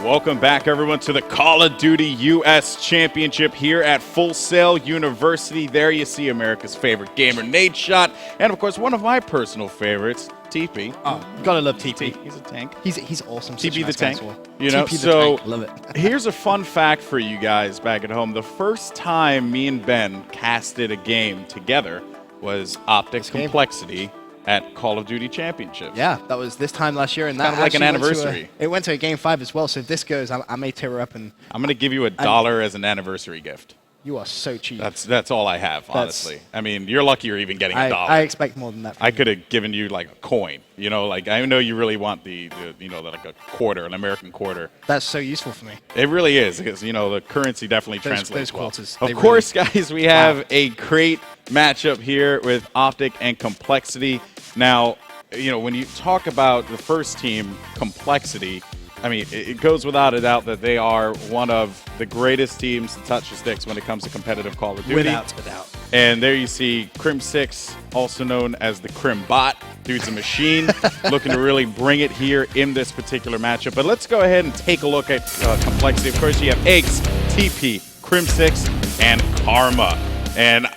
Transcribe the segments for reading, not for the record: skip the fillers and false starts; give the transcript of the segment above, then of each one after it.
Welcome back, everyone, to the Call of Duty U.S. Championship here at Full Sail University. There you see America's favorite gamer, Nadeshot, and of course, one of my personal favorites, TP. Oh, gotta love TP. He's a tank. He's awesome. TP the tank. You know, TP the tank. Love it. Here's a fun fact for you guys back at home. The first time me and Ben casted a game together was OpTic Complexity at Call of Duty Championship. Yeah, that was this time last year, and that kind of like an anniversary. It went to a Game 5 as well, so if this goes, I may tear up and... I'm going to give you $1 as an anniversary gift. You are so cheap. That's all I have, honestly. I mean, you're lucky you're even getting $1. I expect more than that. I could have given you like a coin. You know, like I know you really want the like a quarter, an American quarter. That's so useful for me. It really is, because the currency definitely translates those well. quarters, Of course, guys, we have a great matchup here with OpTic and Complexity. Now, when you talk about the first team, Complexity, I mean, it goes without a doubt that they are one of the greatest teams to touch the sticks when it comes to competitive Call of Duty. Without a doubt. And there you see Crim6, also known as the Crim Bot. Dude's a machine, looking to really bring it here in this particular matchup. But let's go ahead and take a look at Complexity. Of course, you have Aches, TP, Crim6, and Karma. And,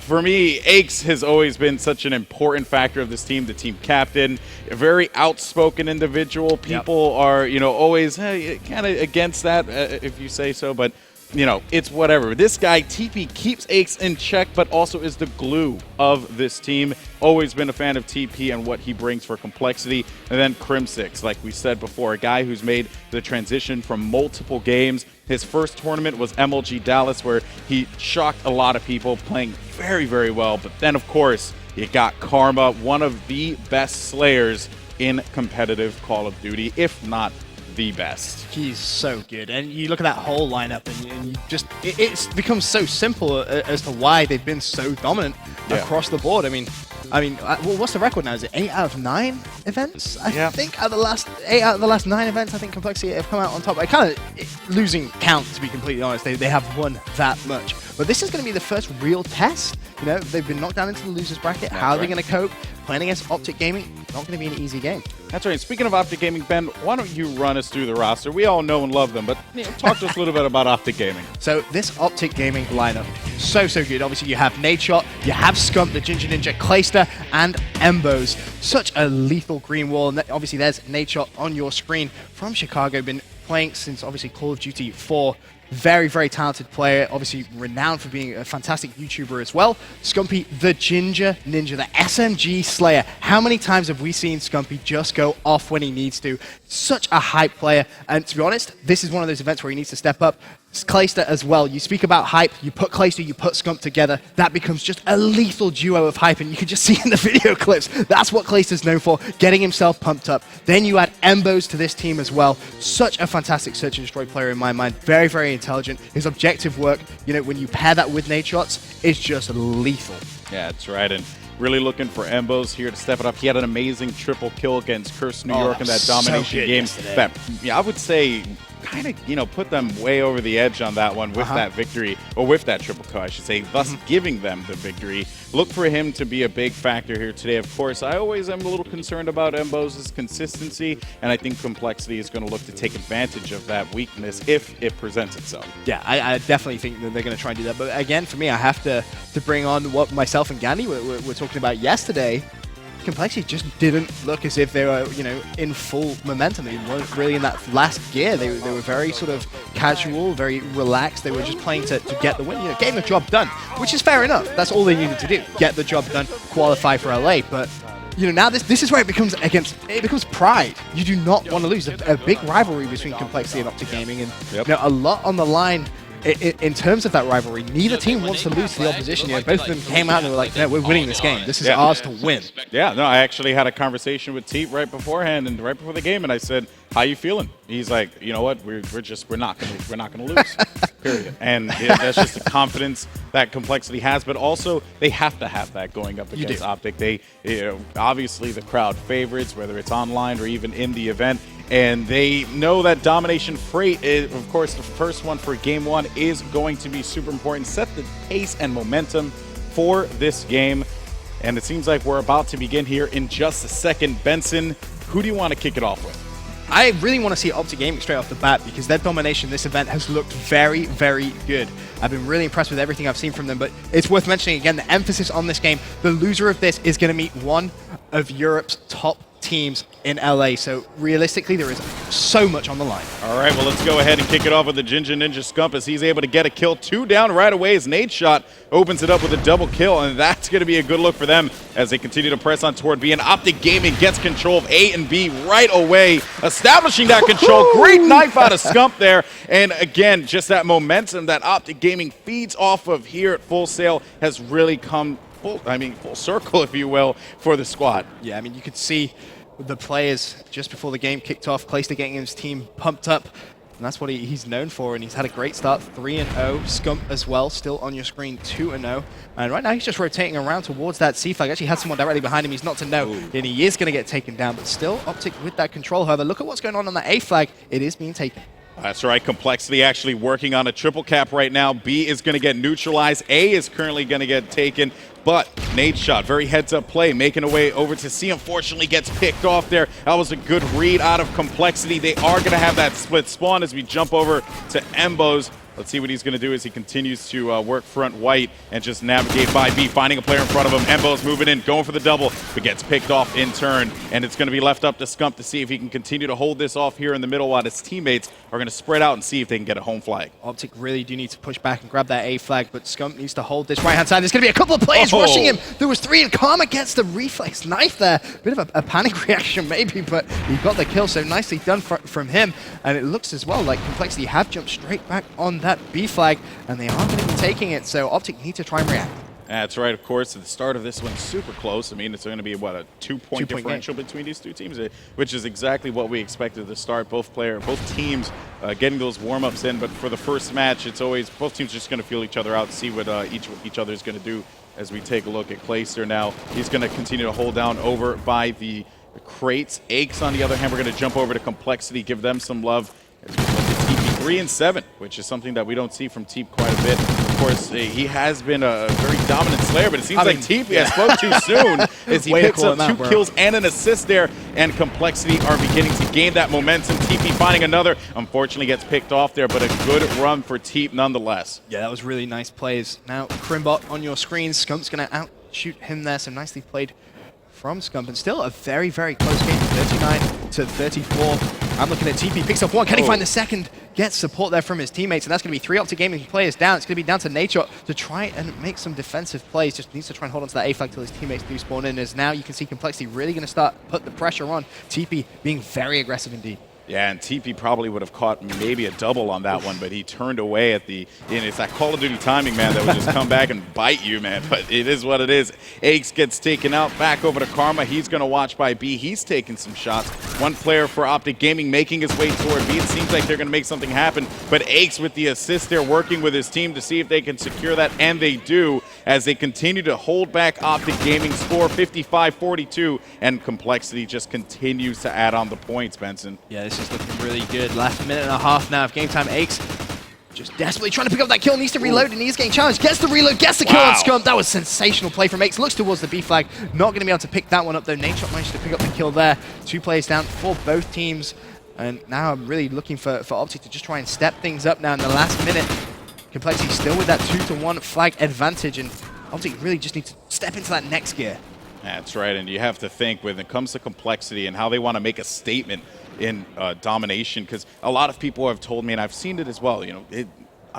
for me, Aches has always been such an important factor of this team, the team captain, a very outspoken individual. People are, always kind of against that, if you say so, but, it's whatever. This guy, TP, keeps Aches in check, but also is the glue of this team. Always been a fan of TP and what he brings for Complexity. And then Crim6, like we said before, a guy who's made the transition from multiple games. His first tournament was MLG Dallas, where he shocked a lot of people, playing very, very well. But then, of course, you got Karma, one of the best slayers in competitive Call of Duty, if not the best. He's so good, and you look at that whole lineup, and you just it's become so simple as to why they've been so dominant across the board. I mean, well, what's the record now? Is it 8 out of 9 events? I think out of the last 8 out of the last 9 events, I think Complexity have come out on top. I kind of losing count, to be completely honest. They have won that much, but this is going to be the first real test. They've been knocked down into the losers bracket. How are they going to cope? Playing against OpTic Gaming, not going to be an easy game. That's right. Speaking of OpTic Gaming, Ben, why don't you run us through the roster? We all know and love them, but talk to us a little bit about OpTic Gaming. So this OpTic Gaming lineup, so good. Obviously, you have Nadeshot, you have Scump, the Ginger Ninja, Clayster, and Embos. Such a lethal green wall. And obviously, there's Nadeshot on your screen from Chicago. Been playing since, obviously, Call of Duty 4. Very, very talented player, obviously renowned for being a fantastic YouTuber as well. Scumpy, the Ginger Ninja, the SMG Slayer. How many times have we seen Scumpy just go off when he needs to? Such a hype player, and to be honest, this is one of those events where he needs to step up. Clayster as well. You speak about hype, you put Clayster, you put Scump together, that becomes just a lethal duo of hype, and you can just see in the video clips, that's what Clayster's known for, getting himself pumped up. Then you add Embos to this team as well. Such a fantastic search and destroy player in my mind. Very, very intelligent. His objective work, when you pair that with Nadeshots, is just lethal. Yeah, that's right. And really looking for Embos here to step it up. He had an amazing triple kill against Curse New York in that domination game. That, I would say, kind of, put them way over the edge on that one with that victory, or with that triple kill, I should say, thus giving them the victory. Look for him to be a big factor here today. Of course, I always am a little concerned about Embos' consistency, and I think Complexity is going to look to take advantage of that weakness if it presents itself. Yeah, I definitely think that they're going to try and do that. But again, for me, I have to bring on what myself and Gandhi were talking about yesterday. Complexity just didn't look as if they were, in full momentum. They weren't really in that last gear. They were very sort of casual, very relaxed. They were just playing to get the win, getting the job done, which is fair enough. That's all they needed to do, get the job done, qualify for LA. But now this is where it becomes pride. You do not want to lose. A big rivalry between Complexity and OpTic Gaming, and a lot on the line. In terms of that rivalry, neither team wants to lose to the opposition. Both of them came out and were like, no, we're winning this game. This is ours to win. Yeah, no, I actually had a conversation with Teep right beforehand and right before the game, and I said, how you feeling? He's like, you know what, we're not gonna lose. Period. And that's just the confidence that Complexity has, but also they have to have that going up against OpTic. They obviously the crowd favorites, whether it's online or even in the event. And they know that Domination Freight is, of course, the first one for Game 1 is going to be super important. Set the pace and momentum for this game. And it seems like we're about to begin here in just a second. Benson, who do you want to kick it off with? I really want to see OpTic Gaming straight off the bat because their domination this event has looked very, very good. I've been really impressed with everything I've seen from them, but it's worth mentioning again, the emphasis on this game. The loser of this is going to meet one of Europe's top teams in LA, so realistically there is so much on the line. All right, well, let's go ahead and kick it off with the Ginger Ninja Scump as he's able to get a kill. 2 down right away as Nadeshot opens it up with a double kill, and that's going to be a good look for them as they continue to press on toward B. And OpTic Gaming gets control of A and B right away, establishing that control. Great knife out of Scump there, and again, just that momentum that OpTic Gaming feeds off of here at Full Sail has really come full circle, if you will, for the squad. Yeah, I mean, you could see the players just before the game kicked off, Clayster getting his team pumped up, and that's what he's known for, and he's had a great start, 3-0. Scump as well, still on your screen, 2-0. And right now he's just rotating around towards that C flag. Actually had someone directly behind him, he's not to know, and he is going to get taken down, but still OpTic with that control. However, look at what's going on that A flag. It is being taken. That's right, Complexity actually working on a triple cap right now. B is going to get neutralized. A is currently going to get taken, but Nadeshot, very heads-up play, making a way over to C. Unfortunately gets picked off there. That was a good read out of Complexity. They are going to have that split spawn as we jump over to Embos. Let's see what he's going to do as he continues to work front white and just navigate by B, finding a player in front of him. Embo's moving in, going for the double, but gets picked off in turn. And it's going to be left up to Scump to see if he can continue to hold this off here in the middle while his teammates are going to spread out and see if they can get a home flag. OpTic really do need to push back and grab that A flag, but Scump needs to hold this right-hand side. There's going to be a couple of players rushing him. There was 3, and Karma gets the reflex knife there. Bit of a panic reaction maybe, but he got the kill, so nicely done from him. And it looks as well like Complexity have jumped straight back on that B flag, and they are going to be taking it, so OpTic need to try and react. That's right, of course. At the start of this one, super close. I mean, it's going to be, what, a 2-point differential between these two teams, which is exactly what we expected to start. Both teams getting those warm-ups in, but for the first match, it's always both teams just going to feel each other out, see what each other is going to do as we take a look at Clayster now. He's going to continue to hold down over by the crates. Aches, on the other hand, we're going to jump over to Complexity, give them some love. As we look at TP 3 and 7, which is something that we don't see from Teep quite a bit. Of course, he has been a very dominant slayer, but it seems like Teep spoke too soon as he picks up 2 kills and an assist there, and Complexity are beginning to gain that momentum. TP finding another, unfortunately gets picked off there, but a good run for Teep nonetheless. Yeah, that was really nice plays. Now, Crimbot on your screen. Scump's going to outshoot him there, so nicely played from Scump, and still a very, very close game, 39 to 34. I'm looking at TP, picks up 1. Can he find the second? Gets support there from his teammates, and that's going to be 3 OpTic Gaming players down. It's going to be down to Nature to try and make some defensive plays. Just needs to try and hold on to that A flag till his teammates do spawn in, as now you can see Complexity really going to put the pressure on. TP being very aggressive indeed. Yeah, and TP probably would have caught maybe a double on that one, but he turned away at the, and it's that Call of Duty timing, man, that would just come back and bite you, man. But it is what it is. Aches gets taken out, back over to Karma. He's going to watch by B. He's taking some shots. One player for OpTic Gaming making his way toward B. It seems like they're going to make something happen, but Aches with the assist there, working with his team to see if they can secure that, and they do, as they continue to hold back OpTic Gaming score 55-42, and Complexity just continues to add on the points, Benson. Yeah, this is looking really good. Last minute and a half now of game time. Aches just desperately trying to pick up that kill, needs to reload, and he's getting challenged. Gets the reload, gets the kill on Scump. That was sensational play from Aches. Looks towards the B flag. Not going to be able to pick that one up, though. Nadeshot managed to pick up the kill there. 2 players down for both teams. And now I'm really looking for OpTic to just try and step things up now in the last minute. Complexity still with that 2-1 flag advantage, and OpTic really just needs to step into that next gear. That's right, and you have to think when it comes to Complexity and how they want to make a statement in Domination, because a lot of people have told me, and I've seen it as well, you know,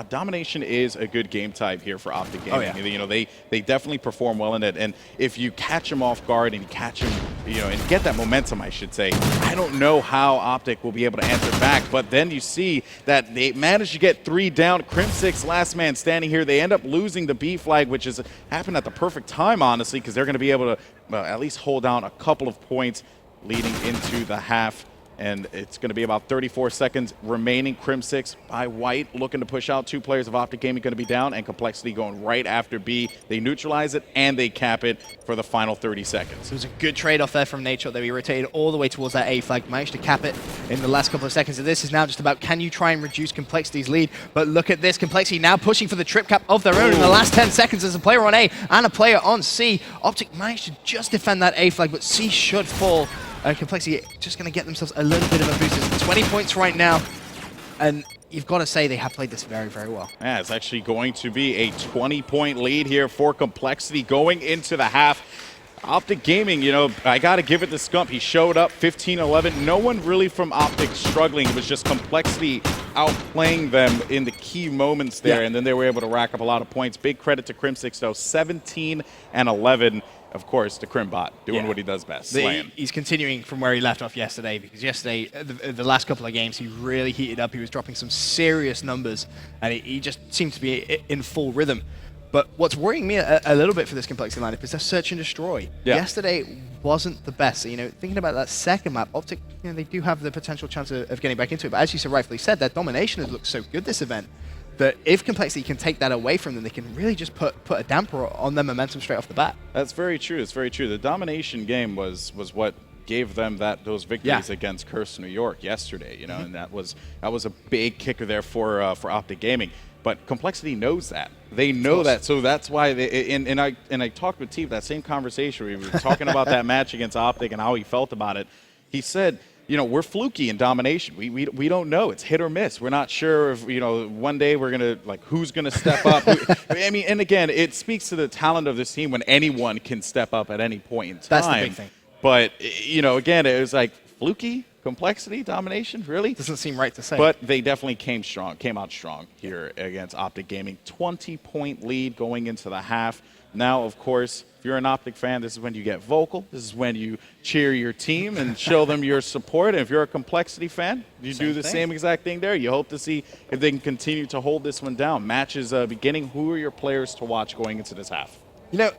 Domination is a good game type here for OpTic Gaming. Oh, yeah. You know, they definitely perform well in it, and if you catch them off guard and you catch them, you know, and get that momentum, I should say, I don't know how OpTic will be able to answer back, but then you see that they managed to get 3 down. Crim6, last man standing here. They end up losing the B flag, which has happened at the perfect time, honestly, because they're going to be able to at least hold down a couple of points leading into the half. And it's going to be about 34 seconds remaining. Crim6 by White looking to push out. 2 players of OpTic Gaming going to be down, and Complexity going right after B. They neutralize it, and they cap it for the final 30 seconds. It was a good trade-off there from Nature that we rotated all the way towards that A flag. Managed to cap it in the last couple of seconds. And this is now just about, can you try and reduce Complexity's lead? But look at this. Complexity now pushing for the trip cap of their own in the last 10 seconds. There's a player on A and a player on C. OpTic managed to just defend that A flag, but C should fall. Complexity just going to get themselves a little bit of a boost. It's 20 points right now, and you've got to say they have played this very, very well. Yeah, it's actually going to be a 20-point lead here for Complexity going into the half. OpTic Gaming, you know, I got to give it to Scump. He showed up 15-11. No one really from OpTic struggling. It was just Complexity outplaying them in the key moments there, and then they were able to rack up a lot of points. Big credit to Crim6, though, 17-11. Of course, the Crimbot doing what he does best, slaying. He's continuing from where he left off yesterday, because yesterday, the last couple of games, he really heated up. He was dropping some serious numbers, and he just seemed to be in full rhythm. But what's worrying me a little bit for this Complexity lineup is their search and destroy. Yeah. Yesterday wasn't the best. So, you know, thinking about that second map, OpTic, you know, they do have the potential chance of getting back into it. But as you so rightfully said, their domination has looked so good this event that if Complexity can take that away from them, they can really just put a damper on their momentum straight off the bat. That's very true. It's very true. The domination game was what gave them those victories against Curse New York yesterday. You know, and that was a big kicker there for OpTic Gaming. But Complexity knows that. They know that, so that's why they. And I talked with T, that same conversation. We were talking about that match against OpTic and how he felt about it. He said, you know, we're fluky in domination. We don't know. It's hit or miss. We're not sure if, you know, one day we're gonna, like, who's gonna step up. I mean, and again, it speaks to the talent of this team when anyone can step up at any point in time. That's the big thing. But you know, again, it was like fluky. Complexity, domination, really? Doesn't seem right to say. But they definitely came out strong here against OpTic Gaming. 20-point lead going into the half. Now, of course, if you're an OpTic fan, this is when you get vocal. This is when you cheer your team and show them your support. And if you're a Complexity fan, you do the same exact thing there. You hope to see if they can continue to hold this one down. Matches beginning. Who are your players to watch going into this half? You know,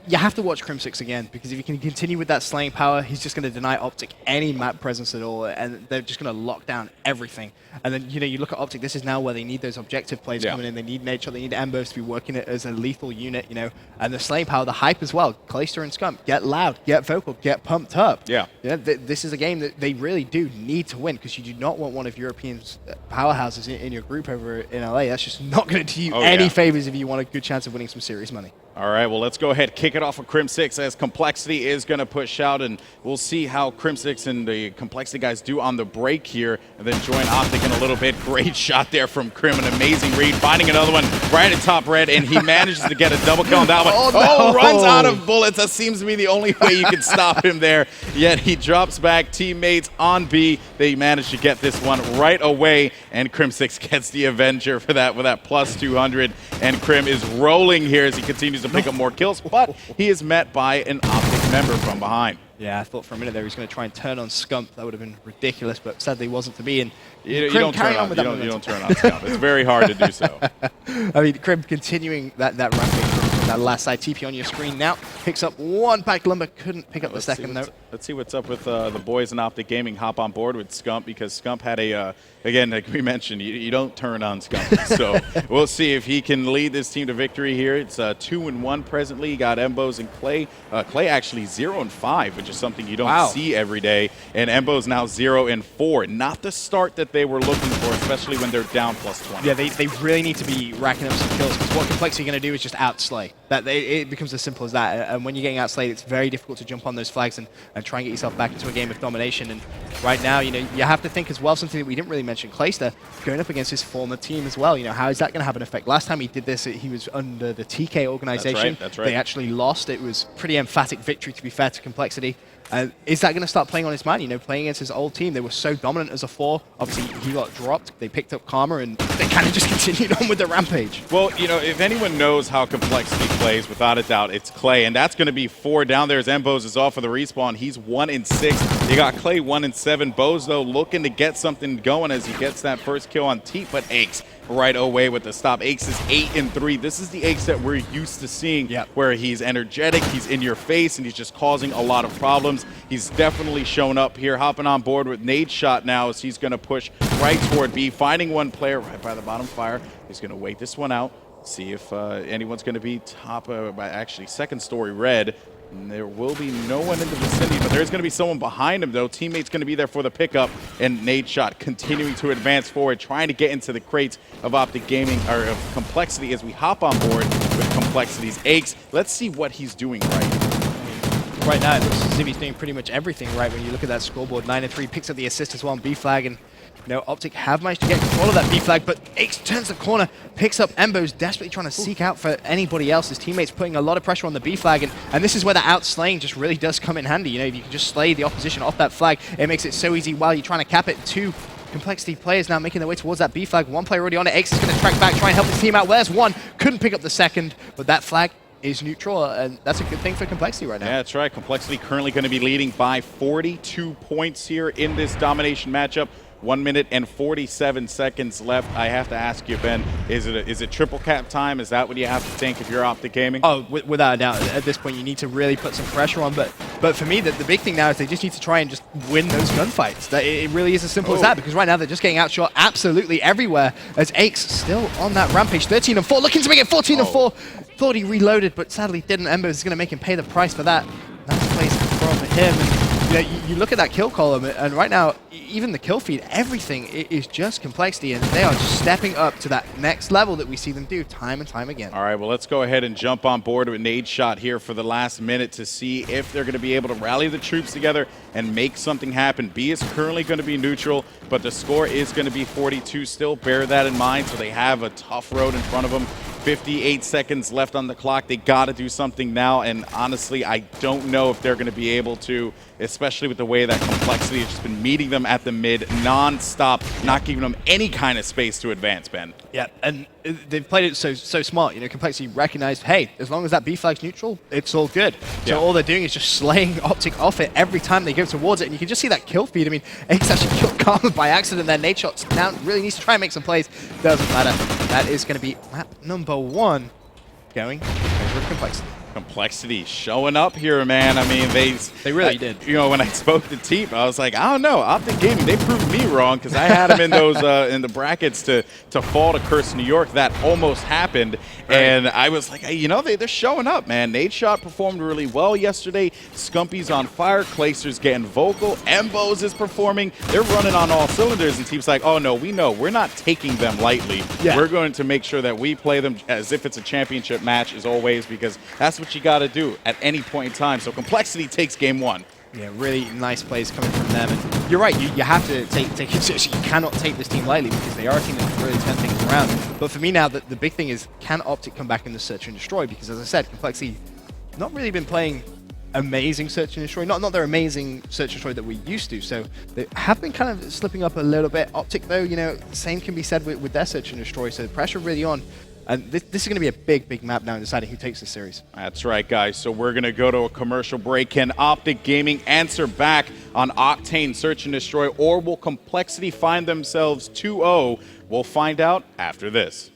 you have to watch Crim6 again, because if you can continue with that slaying power, he's just going to deny OpTic any map presence at all, and they're just going to lock down everything. And then, you know, you look at OpTic, this is now where they need those objective plays coming in. They need Nature, they need Embers to be working it as a lethal unit, you know, and the slaying power, the hype as well. Clayster and Scump, get loud, get vocal, get pumped up. Yeah. This is a game that they really do need to win, because you do not want one of Europeans' powerhouses in your group over in LA. That's just not going to do you any favors if you want a good chance of winning some serious money. All right, well, let's go ahead, kick it off with Crim6 as Complexity is going to push out, and we'll see how Crim6 and the Complexity guys do on the break here, and then join OpTic in a little bit. Great shot there from Crim, an amazing read, finding another one right at top red, and he manages to get a double kill on that one. Oh, runs out of bullets. That seems to be the only way you can stop him there, yet he drops back. Teammates on B. They manage to get this one right away, and Crim6 gets the Avenger for that with that plus 200, and Crim is rolling here as he continues to pick up more kills, but he is met by an OpTic member from behind. Yeah, I thought for a minute there he was going to try and turn on Scump. That would have been ridiculous, but sadly wasn't to be. And you don't turn on Scump. It's very hard to do so. I mean, Crim continuing that rampage. That last side TP on your screen now picks up one pack lumber, couldn't pick up the second though. Let's see what's up with the boys in OpTic Gaming. Hop on board with Scump, because Scump had a again, like we mentioned, you don't turn on Scump. So we'll see if he can lead this team to victory here. It's 2-1 presently. You got Embos and Clay. Clay actually 0-5, which is something you don't see every day. And Embos now 0-4. Not the start that they were looking for, especially when they're down plus 20. Yeah, they really need to be racking up some kills, because what Complexity are going to do is just outslay. It becomes as simple as that. And when you're getting outslayed, it's very difficult to jump on those flags and try and get yourself back into a game of domination. And right now, you know, you have to think as well, something that we didn't really mention, Clayster going up against his former team as well. You know, how is that going to have an effect? Last time he did this, he was under the TK organization. That's right. They actually lost. It was pretty emphatic victory, to be fair to Complexity. Is that going to start playing on his mind? You know, playing against his old team, they were so dominant as a 4. Obviously, he got dropped. They picked up Karma, and they kind of just continued on with the rampage. Well, you know, if anyone knows how Complexity plays, without a doubt, it's Clay, and that's going to be 4 down there as Embos is off for the respawn. He's 1-6. You got Clay 1-7. Bose, though, looking to get something going as he gets that first kill on Teep, but Aches right away with the stop. Aches is 8-3. This is the Aches that we're used to seeing, where he's energetic, he's in your face, and he's just causing a lot of problems. He's definitely shown up here, hopping on board with nade shot now as he's going to push right toward B, finding one player right by the bottom fire. He's going to wait this one out, see if anyone's going to be top, actually second story red. And there will be no one in the vicinity, but there's going to be someone behind him, though. Teammate's going to be there for the pickup, and nade shot continuing to advance forward, trying to get into the crates of OpTic Gaming, or of Complexity, as we hop on board with Complexity's Aches. Let's see what he's doing right. right now it looks as if he's doing pretty much everything right when you look at that scoreboard. 9 and 3 picks up the assist as well on B flag, and you know, OpTic have managed to get control of that B flag, but Ace turns the corner, picks up Embos, desperately trying to seek out for anybody else. His teammates putting a lot of pressure on the B flag, and this is where the outslaying just really does come in handy. You know, if you can just slay the opposition off that flag, it makes it so easy while you're trying to cap it. Two Complexity players now making their way towards that B flag. One player already on it. Ace is going to track back, try and help his team out. Where's one? Couldn't pick up the second, but that flag is neutral, and that's a good thing for Complexity right now. Yeah, that's right. Complexity currently going to be leading by 42 points here in this domination matchup. 1 minute and 47 seconds left. I have to ask you, Ben, is it triple cap time? Is that what you have to think if you're OpTic Gaming? Oh, without a doubt. At this point, you need to really put some pressure on. But for me, the big thing now is they just need to try and just win those gunfights. It really is as simple as that, because right now they're just getting outshot absolutely everywhere, as Aix still on that rampage. 13 and 4, looking to make it 14 and 4. Thought he reloaded, but sadly didn't. Embos is going to make him pay the price for that. Nice place from him. And, you look at that kill column, and right now, even the kill feed, everything is just Complexity, and they are just stepping up to that next level that we see them do time and time again. All right, well, let's go ahead and jump on board with Nade Shot here for the last minute to see if they're going to be able to rally the troops together and make something happen. B is currently going to be neutral, but the score is going to be 42 still. Bear that in mind, so they have a tough road in front of them. 58 seconds left on the clock. They got to do something now, and honestly, I don't know if they're going to be able to, especially with the way that Complexity has just been meeting them at the mid non-stop, not giving them any kind of space to advance, Ben. Yeah, and they've played it so smart. You know, Complexity recognized, hey, as long as that B flag's neutral, it's all good. So all they're doing is just slaying OpTic off it every time they go towards it, and you can just see that kill feed. I mean, Ace actually killed Karma by accident there. Nade Shot now really needs to try and make some plays. Doesn't matter. That is going to be map number 1 going over Complexity. Complexity showing up here, man. I mean, they really did. You know, when I spoke to Teep, I was like, I don't know, OpTic Gaming, they proved me wrong, because I had them in those in the brackets to fall to Curse New York. That almost happened, and I was like, hey, you know, they're showing up, man. Nade Shot performed really well yesterday. Scumpy's on fire. Clayster's getting vocal. Embos is performing. They're running on all cylinders, and Teep's like, oh no, we know we're not taking them lightly. Yeah. We're going to make sure that we play them as if it's a championship match, as always, because that's what you got to do at any point in time. So Complexity takes game 1. Yeah, really nice plays coming from them. And you're right, you have to take it seriously. You cannot take this team lightly, because they are a team that can really turn things around. But for me now, the big thing is, can OpTic come back in the Search and Destroy? Because as I said, Complexity not really been playing amazing Search and Destroy, not their amazing Search and Destroy that we used to. So they have been kind of slipping up a little bit. OpTic though, you know, same can be said with their Search and Destroy. So the pressure really on. And this is going to be a big map now in deciding who takes the series. That's right, guys. So we're going to go to a commercial break. Can OpTic Gaming answer back on Octane Search and Destroy, or will Complexity find themselves 2-0? We'll find out after this.